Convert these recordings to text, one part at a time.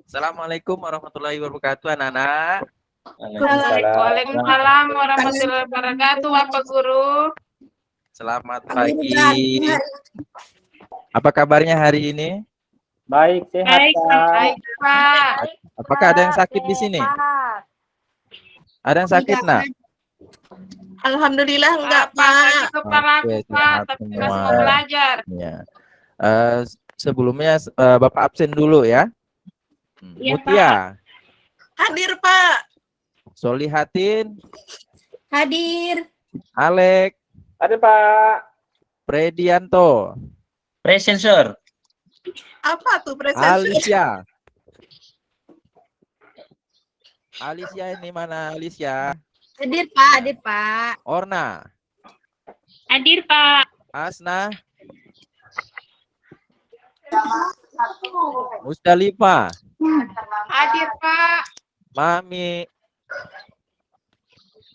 Assalamualaikum warahmatullahi wabarakatuh, anak-anak. Waalaikumsalam warahmatullahi wabarakatuh, Bapak Guru. Selamat pagi. Apa kabarnya hari ini? Baik, sehat, Baik, baik, Pak. Apakah ada yang sakit di sini? Ada yang sakit, nak? Alhamdulillah enggak, Pak. Sakit Pak. kepala aku, Oke, Pak, sehat tapi semua. masih mau belajar. Ya. Sebelumnya Bapak absen dulu ya. Iya, Mutia, Hadir, Pak. Solihatin, Hadir. Alek, ada Pak. Predianto, Present, Sir. Apa tuh present? Alicia. Alicia ini mana Alicia? Hadir, Pak. Hadir, Pak. Orna, Hadir, Pak. Asna, Musdalifah, Hadir, Pak. Mami.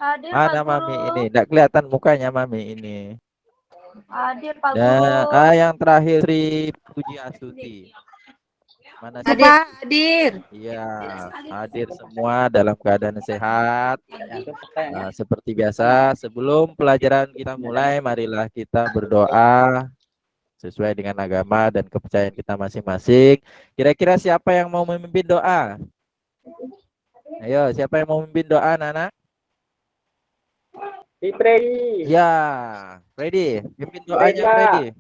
Hadir, Mana Pak Mami Guru. ini? Nggak kelihatan mukanya Mami ini. Hadir, Pak Dan Guru. yang terakhir Sri Puji Astuti. Mana sih? Hadir. Hadir. Iya, hadir semua dalam keadaan sehat. Nah, seperti biasa, sebelum pelajaran kita mulai, marilah kita berdoa sesuai dengan agama dan kepercayaan kita masing-masing. Kira-kira siapa yang mau memimpin doa? Ayo, siapa yang mau memimpin doa, Nana? Di Freddy. Ya, Freddy, pimpin doanya Freddy.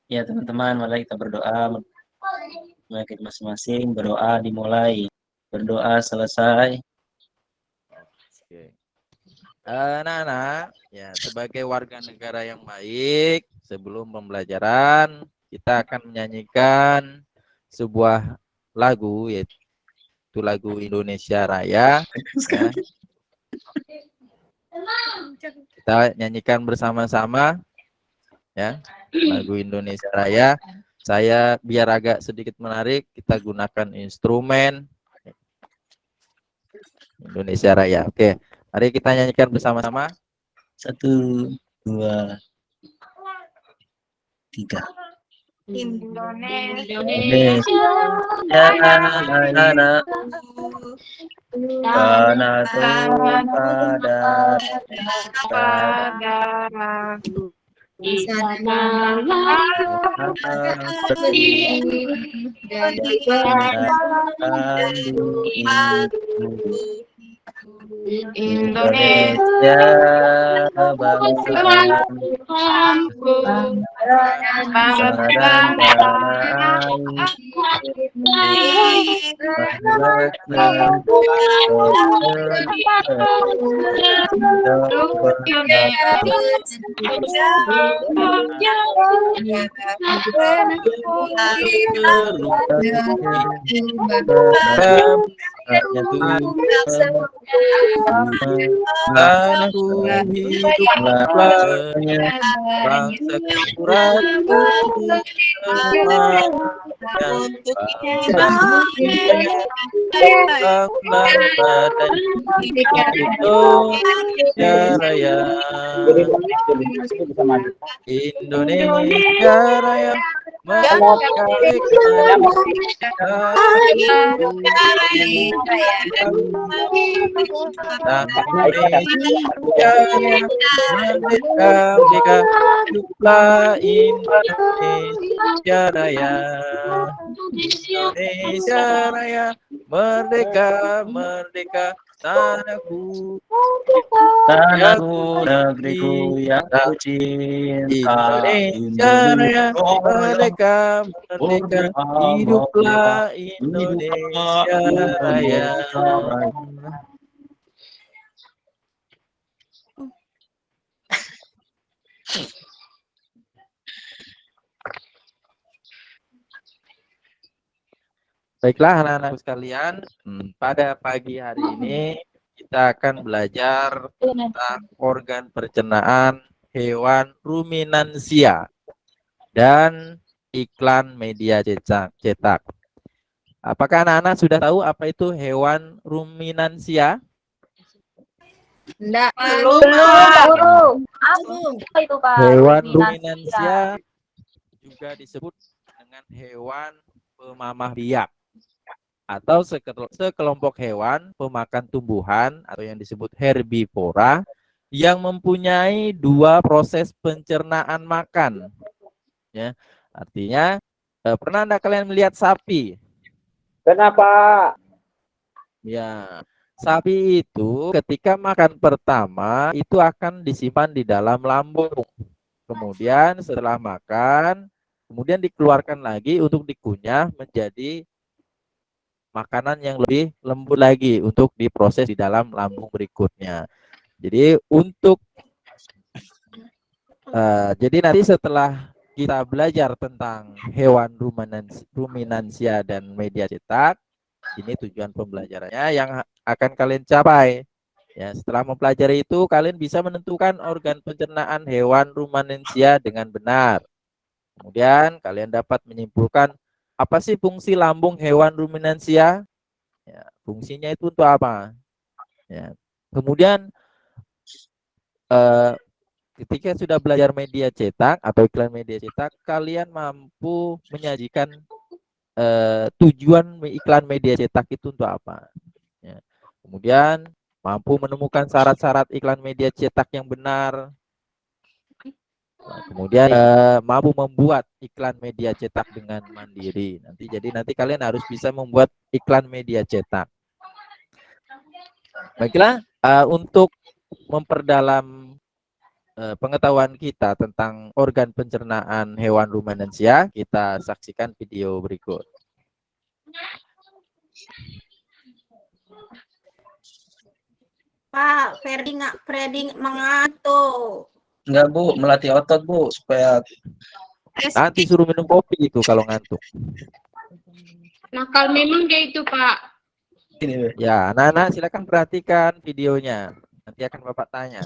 Ya, teman-teman, mari kita berdoa. Mari kita masing-masing berdoa dimulai. Berdoa selesai. Oke. Nana, ya sebagai warga negara yang baik, sebelum pembelajaran kita akan menyanyikan sebuah lagu, yaitu lagu Indonesia Raya. Ya. Kita nyanyikan bersama-sama, ya, lagu Indonesia Raya. Saya biar agak sedikit menarik, kita gunakan instrumen Indonesia Raya. Oke, mari kita nyanyikan bersama-sama. 1, 2, 3. Indonesia. Tanah pada Padaku. Di sana Indonesia bangsaku, bangsa dan tanah Tanahku hiduplah bangsa kurangku Indonesia Raya, Indonesia Raya, merdeka, hiduplah Indonesia Raya, Indonesia Raya, merdeka, merdeka, tanahku, negeriku yang ku cinta. Indonesia Raya, merdeka, merdeka, hiduplah Indonesia Raya. Baiklah anak-anak sekalian, pada pagi hari ini kita akan belajar tentang organ pencernaan hewan ruminansia dan iklan media cetak. Apakah anak-anak sudah tahu apa itu hewan ruminansia? Enggak. Belum, Pak Guru. Apa itu, Pak? Hewan ruminansia juga disebut dengan hewan pemamah biak. atau sekelompok hewan pemakan tumbuhan atau yang disebut herbivora yang mempunyai dua proses pencernaan makan. Ya, artinya pernah Anda kalian melihat sapi? Kenapa? Ya, sapi itu ketika makan pertama itu akan disimpan di dalam lambung. Kemudian setelah makan, kemudian dikeluarkan lagi untuk dikunyah menjadi makanan yang lebih lembut lagi untuk diproses di dalam lambung berikutnya. Jadi jadi nanti setelah kita belajar tentang hewan ruminansia dan media cetak, ini tujuan pembelajarannya yang akan kalian capai. Ya, setelah mempelajari itu kalian bisa menentukan organ pencernaan hewan ruminansia dengan benar. Kemudian kalian dapat menyimpulkan apa sih fungsi lambung hewan ruminansia? Ya, fungsinya itu untuk apa? Ya. Kemudian ketika sudah belajar media cetak atau iklan media cetak, kalian mampu menyajikan tujuan iklan media cetak itu untuk apa? Ya. Kemudian mampu menemukan syarat-syarat iklan media cetak yang benar. Nah, kemudian mampu membuat iklan media cetak dengan mandiri. Nanti kalian harus bisa membuat iklan media cetak. Baiklah, untuk memperdalam pengetahuan kita tentang organ pencernaan hewan ruminansia, kita saksikan video berikut. Pak, Ferdi mengantuk. Enggak, Bu, melatih otot, Bu, supaya Nanti suruh minum kopi itu kalau ngantuk. Nakal memang dia itu, Pak. ini, Bu. Ya, anak-anak silakan perhatikan videonya. Nanti akan Bapak tanya.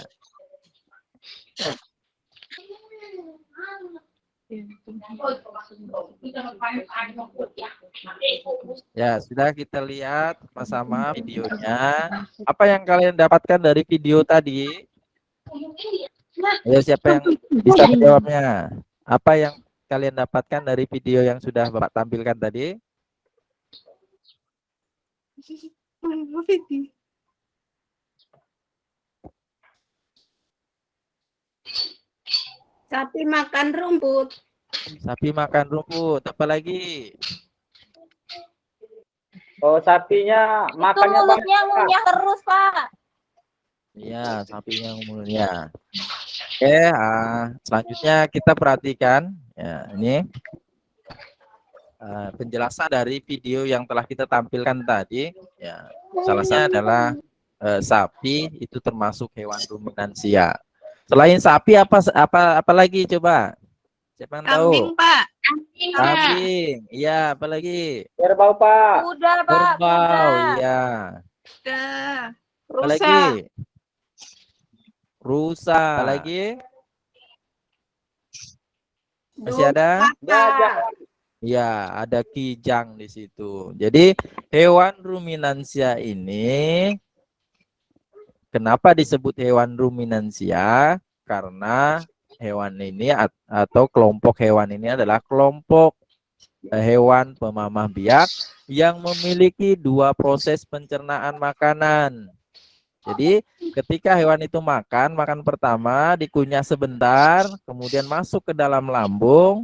Ya, sudah kita lihat sama-sama videonya. Apa yang kalian dapatkan dari video tadi? Ayo, siapa yang bisa menjawabnya? Apa yang kalian dapatkan dari video yang sudah Bapak tampilkan tadi? Sapi makan rumput. Sapi makan rumput. Apa lagi? Oh, sapinya Itu makannya mulutnya banyak, Pak. ngunyah terus, Pak. Iya, sapinya umurnya. Oke, selanjutnya kita perhatikan. Ya, ini penjelasan dari video yang telah kita tampilkan tadi. Ya, salah satunya adalah sapi itu termasuk hewan ruminansia. Selain sapi apa lagi coba? Siapa yang tahu? Kambing, Pak. Kambing, Pak. Kambing. Iya, apa lagi? Kerbau, Pak. Kuda, Pak. Kerbau, Kuda. iya. Udah. Apa Rusa. lagi? Rusa. Apa lagi? Masih ada? Gajah. Ya, ada kijang di situ. Jadi hewan ruminansia ini kenapa disebut hewan ruminansia? Karena hewan ini atau kelompok hewan ini adalah kelompok hewan pemamah biak yang memiliki dua proses pencernaan makanan. Jadi ketika hewan itu makan pertama dikunyah sebentar, kemudian masuk ke dalam lambung,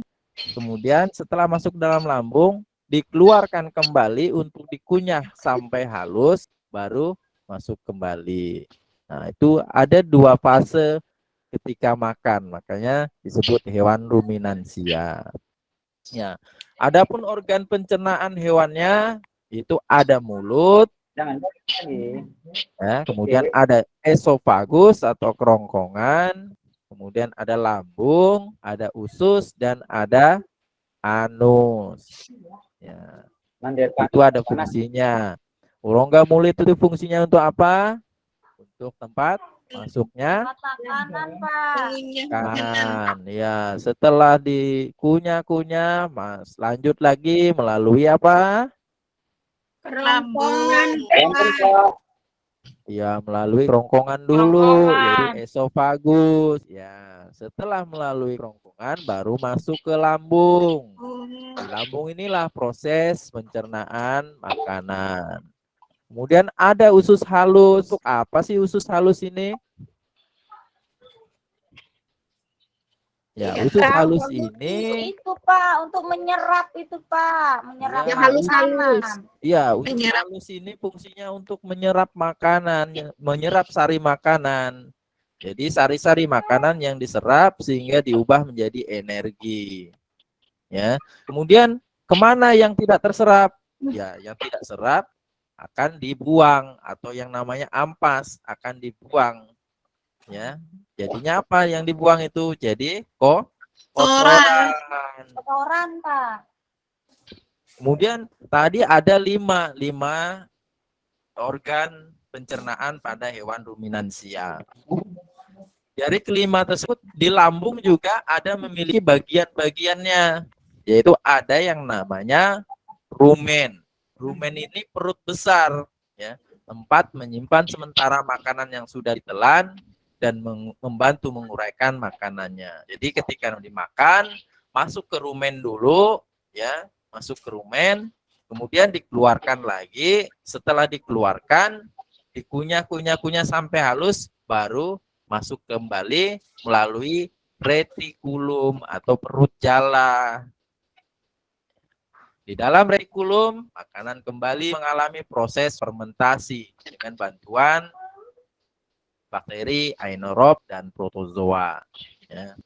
kemudian setelah masuk ke dalam lambung dikeluarkan kembali untuk dikunyah sampai halus, baru masuk kembali. Nah, itu ada dua fase ketika makan, makanya disebut hewan ruminansia. Ya, adapun organ pencernaan hewannya itu ada mulut, Jangan lagi. ya, kemudian ada esofagus atau kerongkongan, kemudian ada lambung, ada usus, dan ada anus. Ya, itu ada fungsinya. Rongga mulut itu fungsinya untuk apa? Untuk tempat masuknya Mata kanan, Pak. kanan. Ya, setelah dikunyah-kunyah, Mas, lanjut lagi melalui apa? Kerongkongan. Ya, melalui kerongkongan dulu, yaitu esofagus. Ya, setelah melalui kerongkongan, baru masuk ke lambung. Di lambung inilah proses pencernaan makanan. Kemudian ada usus halus. Untuk apa sih usus halus ini? Ya, usus halus ini Itu Pak, untuk menyerap itu Pak, menyerap Yang halus-halus. makanan. Iya, usus Menyerap. halus ini fungsinya untuk menyerap makanan, menyerap sari makanan. Jadi sari-sari makanan yang diserap sehingga diubah menjadi energi. Ya, kemudian kemana yang tidak terserap? Ya, yang tidak serap akan dibuang atau yang namanya ampas akan dibuang. Ya, jadinya apa yang dibuang itu? Jadi kotoran. Kotoran Pak. Kemudian tadi ada lima organ pencernaan pada hewan ruminansia. Dari kelima tersebut di lambung juga ada memiliki bagian-bagiannya, yaitu ada yang namanya rumen. Rumen ini perut besar, ya, tempat menyimpan sementara makanan yang sudah ditelan dan membantu menguraikan makanannya. Jadi ketika dimakan, masuk ke rumen dulu, ya, masuk ke rumen, kemudian dikeluarkan lagi. Setelah dikeluarkan, dikunyah-kunyah sampai halus, baru masuk kembali melalui retikulum atau perut jala. Di dalam retikulum, makanan kembali mengalami proses fermentasi dengan bantuan bakteri, aenarob, dan protozoa. Ya.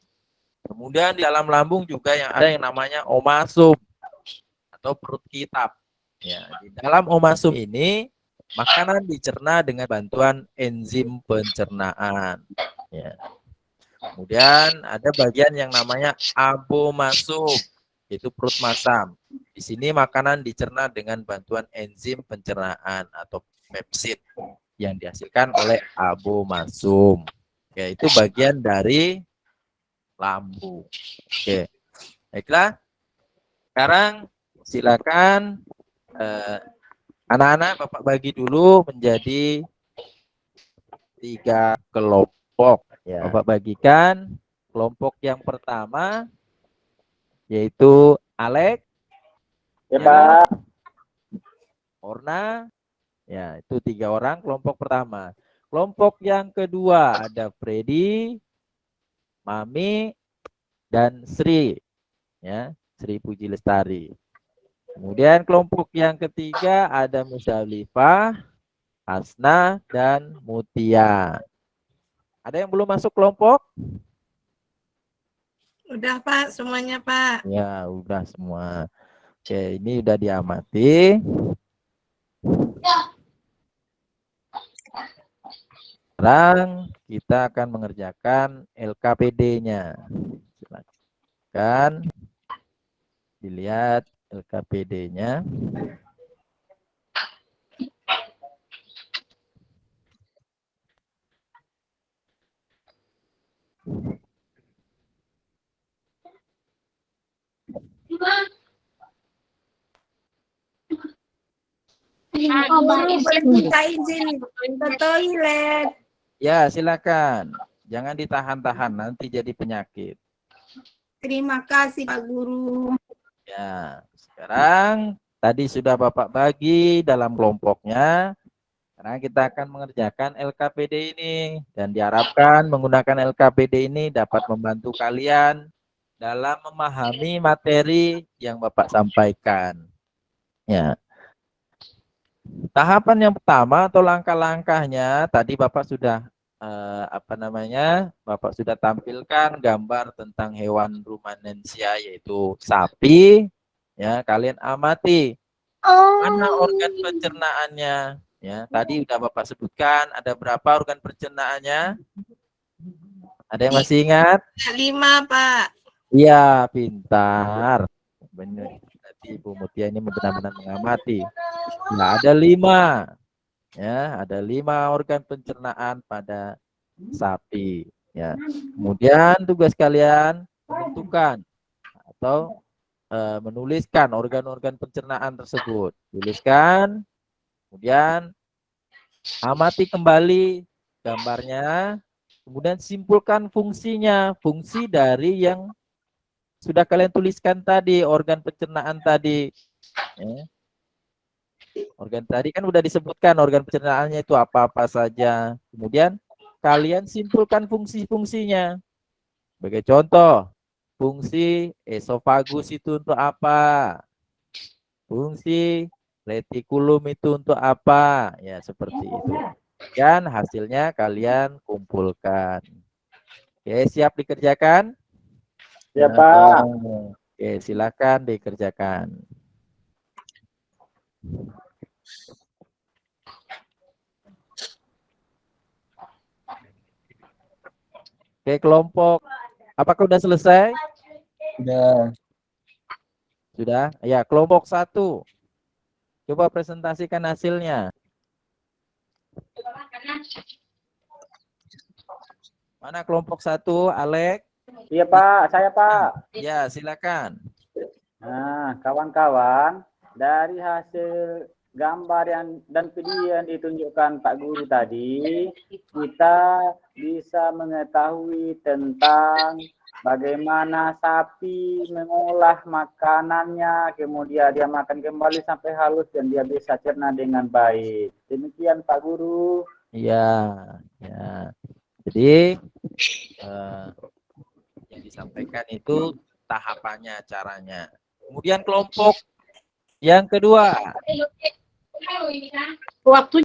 Kemudian di dalam lambung juga ada yang namanya omasum atau perut kitab. Ya, di dalam omasum ini makanan dicerna dengan bantuan enzim pencernaan. Ya. Kemudian ada bagian yang namanya abomasum, yaitu perut masam. Di sini makanan dicerna dengan bantuan enzim pencernaan atau pepsid yang dihasilkan oleh abomasum, yaitu bagian dari lambung. Oke, baiklah. Sekarang silakan anak-anak Bapak bagi dulu menjadi 3 kelompok. Ya. Bapak bagikan kelompok yang pertama yaitu Alex, Ya, Pak. Orna, ya itu 3 orang kelompok pertama. Kelompok yang kedua ada Freddy, Mami, dan Sri, ya Sri Puji Lestari. Kemudian kelompok yang ketiga ada Musalifah, Hasna, dan Mutia. Ada yang belum masuk kelompok? Udah Pak, semuanya Pak. Ya, udah semua. Oke, ini udah diamati. Sekarang kita akan mengerjakan LKPD-nya. Silakan dilihat LKPD-nya. Guru boleh minta izin ke toilet. Ya, silakan. Jangan ditahan-tahan, nanti jadi penyakit. Terima kasih Pak Guru. Ya, sekarang tadi sudah Bapak bagi dalam kelompoknya. Sekarang kita akan mengerjakan LKPD ini. Dan diharapkan menggunakan LKPD ini dapat membantu kalian dalam memahami materi yang Bapak sampaikan. Ya. Tahapan yang pertama atau langkah-langkahnya tadi Bapak sudah Bapak sudah tampilkan gambar tentang hewan ruminansia yaitu sapi. Ya, kalian amati mana organ pencernaannya. Ya, tadi sudah Bapak sebutkan ada berapa organ pencernaannya? Ada yang masih ingat? 5 Pak. Iya, pintar. Benar. Berarti Ibu Mutia ini benar-benar mengamati. Nah, ada 5. Ya, ada 5 organ pencernaan pada sapi. Ya, kemudian tugas kalian menentukan atau menuliskan organ-organ pencernaan tersebut. Tuliskan, kemudian Amati kembali gambarnya, kemudian simpulkan fungsinya, fungsi dari yang sudah kalian tuliskan tadi, organ pencernaan tadi. Ya. Organ tadi kan udah disebutkan organ pencernaannya itu apa-apa saja. Kemudian kalian simpulkan fungsi-fungsinya. Sebagai contoh, fungsi esofagus itu untuk apa? Fungsi retikulum itu untuk apa? Ya, seperti itu. Dan hasilnya kalian kumpulkan. Oke, siap dikerjakan? Ya, Pak. Oke, silakan dikerjakan. Oke, kelompok. Apakah sudah selesai? Sudah. Sudah? Ya, kelompok 1. Coba presentasikan hasilnya. Mana kelompok 1, Alek? Iya, Pak. Saya, Pak. Ya, silakan. Nah, kawan-kawan, dari hasil gambar dan video yang ditunjukkan Pak Guru tadi, kita bisa mengetahui tentang bagaimana sapi mengolah makanannya, kemudian dia makan kembali sampai halus dan dia bisa cerna dengan baik. Demikian Pak Guru. Iya, ya. Jadi yang disampaikan itu tahapannya, caranya. Kemudian kelompok yang kedua. Waktu